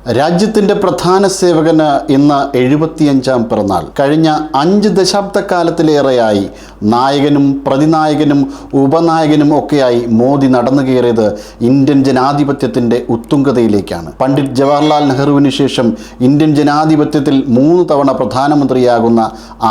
രാജ്യത്തിന്റെ പ്രധാന സേവകന് ഇന്ന് 75ാം പിറന്നാൾ. കഴിഞ്ഞ 5 ദശാബ്ദക്കാലത്തിലേറെയായി നായകനും പ്രതിനായകനും ഉപനായകനും ഒക്കെയായി മോദി നടന്നു കയറിയത് ഇന്ത്യൻ ജനാധിപത്യത്തിന്റെ ഉത്തുംഗതയിലേക്കാണ്. പണ്ഡിറ്റ് ജവഹർലാൽ നെഹ്റുവിന് ശേഷം ഇന്ത്യൻ ജനാധിപത്യത്തിൽ 3 തവണ പ്രധാനമന്ത്രിയാകുന്ന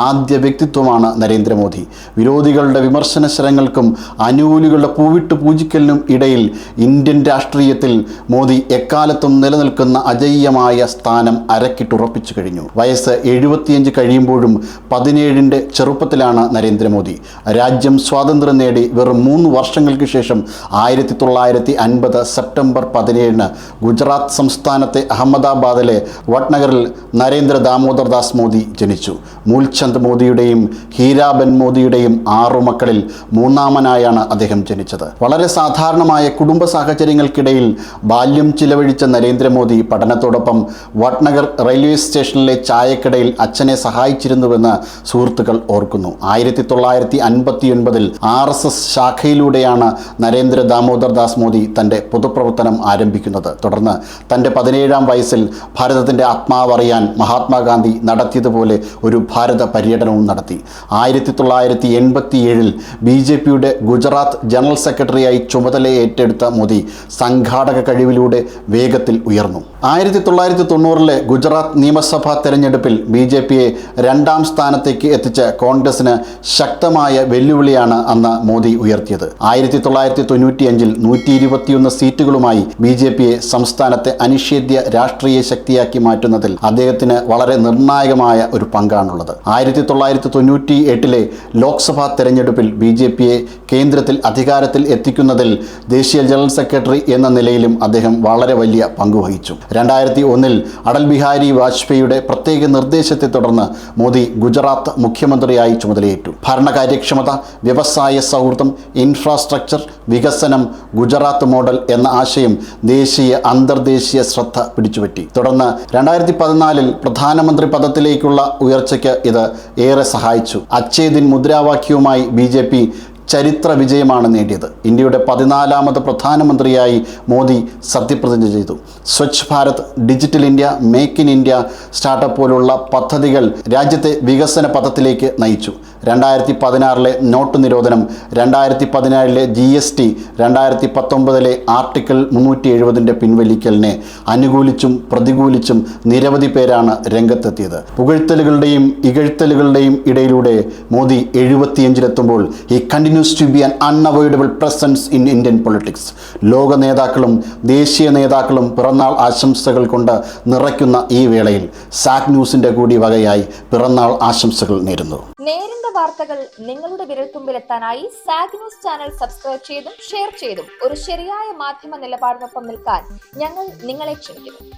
ആദ്യ വ്യക്തിത്വമാണ് നരേന്ദ്രമോദി. വിരോധികളുടെ വിമർശന ശരങ്ങൾക്കും അനുകൂലികളുടെ പൂവിട്ട് പൂജിക്കലിനും ഇടയിൽ ഇന്ത്യൻ രാഷ്ട്രീയത്തിൽ മോദി എക്കാലത്തും നിലനിൽക്കുന്ന അജയ്യമായ സ്ഥാനം അരക്കിട്ടുറപ്പിച്ചു കഴിഞ്ഞു. വയസ്സ് 75 കഴിയുമ്പോഴും 17ന്റെ ചെറുപ്പത്തിലാണ് നരേന്ദ്രമോദി. രാജ്യം സ്വാതന്ത്ര്യം നേടി വെറും 3 വർഷങ്ങൾക്ക് ശേഷം 1950 സെപ്റ്റംബർ 17 ഗുജറാത്ത് സംസ്ഥാനത്തെ അഹമ്മദാബാദിലെ വഡ്നഗറിൽ നരേന്ദ്ര ദാമോദർ ദാസ് മോദി ജനിച്ചു. മൂൽചന്ദ് മോദിയുടെയും ഹീരാബെൻ മോദിയുടെയും 6 മക്കളിൽ 3ാമനായാണ് അദ്ദേഹം ജനിച്ചത്. വളരെ സാധാരണമായ കുടുംബ സാഹചര്യങ്ങൾക്കിടയിൽ ബാല്യം ചിലവഴിച്ച നരേന്ദ്രമോദി പഠനത്തോടൊപ്പം വഡ്നഗർ റെയിൽവേ സ്റ്റേഷനിലെ ചായക്കടയിൽ അച്ഛനെ സഹായിച്ചിരുന്നുവെന്ന് സുഹൃത്തുക്കൾ ഓർക്കുന്നു. 1959 RSS ശാഖയിലൂടെയാണ് നരേന്ദ്ര ദാമോദർ ദാസ് മോദി തൻ്റെ പൊതുപ്രവർത്തനം ആരംഭിക്കുന്നത്. തുടർന്ന് തൻ്റെ 17ാം വയസ്സിൽ ഭാരതത്തിൻ്റെ ആത്മാവറിയാൻ മഹാത്മാഗാന്ധി നടത്തിയതുപോലെ ഒരു ഭാരത പര്യടനവും നടത്തി. 1987 BJPയുടെ ഗുജറാത്ത് ജനറൽ സെക്രട്ടറിയായി ചുമതല ഏറ്റെടുത്ത മോദി സംഘാടക കഴിവിലൂടെ വേഗത്തിൽ ഉയർന്നു. 1990 ഗുജറാത്ത് നിയമസഭാ തെരഞ്ഞെടുപ്പിൽ BJPയെ 2ാം സ്ഥാനത്തേക്ക് എത്തിച്ച കോൺഗ്രസിന് ശക്തമായ വെല്ലുവിളിയാണ് അന്ന് മോദി ഉയർത്തിയത്. 1995 121 സീറ്റുകളുമായി BJPയെ സംസ്ഥാനത്തെ അനിഷേധ്യ രാഷ്ട്രീയ ശക്തിയാക്കി മാറ്റുന്നതിൽ അദ്ദേഹത്തിന് വളരെ നിർണായകമായ ഒരു പങ്കാണുള്ളത്. 1998 ലോക്സഭാ തെരഞ്ഞെടുപ്പിൽ BJPയെ കേന്ദ്രത്തിൽ അധികാരത്തിൽ എത്തിക്കുന്നതിൽ ദേശീയ ജനറൽ സെക്രട്ടറി എന്ന നിലയിലും അദ്ദേഹം വളരെ വലിയ പങ്കുവഹിച്ചു. 2001 അടൽ ബിഹാരി വാജ്പേയിയുടെ പ്രത്യേക നിർദ്ദേശത്തെ തുടർന്ന് മോദി ഗുജറാത്ത് മുഖ്യമന്ത്രിയായി ചുമതലയേറ്റു. ഭരണകാര്യക്ഷമത, വ്യവസായ സൗഹൃദം, ഇൻഫ്രാസ്ട്രക്ചർ വികസനം, ഗുജറാത്ത് മോഡൽ എന്ന ആശയം ദേശീയ അന്തർദേശീയ ശ്രദ്ധ പിടിച്ചുപറ്റി. തുടർന്ന് 2014 പ്രധാനമന്ത്രി പദത്തിലേക്കുള്ള ഉയർച്ചയ്ക്ക് ഇത് ഏറെ സഹായിച്ചു. അച്ഛേ ദിൻ മുദ്രാവാക്യവുമായി BJP ചരിത്ര വിജയമാണ് നേടിയത്. ഇന്ത്യയുടെ 14ാമത് പ്രധാനമന്ത്രിയായി മോദി സത്യപ്രതിജ്ഞ ചെയ്തു. Swachh Bharat, digital India, make in India, startup പോലുള്ള പദ്ധതികൾ രാജ്യത്തെ വികസന പഥത്തിലേക്ക് നയിച്ചു. 2016 നോട്ട് നിരോധനം, 2017 GST, 2019 ആർട്ടിക്കിൾ 370 പിൻവലിക്കലിനെ അനുകൂലിച്ചും പ്രതികൂലിച്ചും നിരവധി പേരാണ് രംഗത്തെത്തിയത്. പുകഴ്ത്തലുകളുടെയും ഇകഴ്ത്തലുകളുടെയും ഇടയിലൂടെ Modi 75-ലെത്തുമ്പോൾ he continues to be an unavoidable presence in Indian politics. ലോക നേതാക്കളും ദേശീയ നേതാക്കളും പിറന്നാൾ ആശംസകൾ കൊണ്ട് നിറയ്ക്കുന്ന ഈ വേളയിൽ സാക് ന്യൂസിന്റെ കൂടി വകയായി പിറന്നാൾ ആശംസകൾ നേരുന്നു. നേരിന്റെ വാർത്തകൾ നിങ്ങളുടെ വിരൽത്തുമ്പിലെത്താനായി സാക് ന്യൂസ് ചാനൽ സബ്സ്ക്രൈബ് ചെയ്തും ഷെയർ ചെയ്തും ഒരു ശരിയായ മാധ്യമ നിലപാടിനൊപ്പം നിൽക്കാൻ ഞങ്ങൾ നിങ്ങളെ ക്ഷണിക്കുന്നു.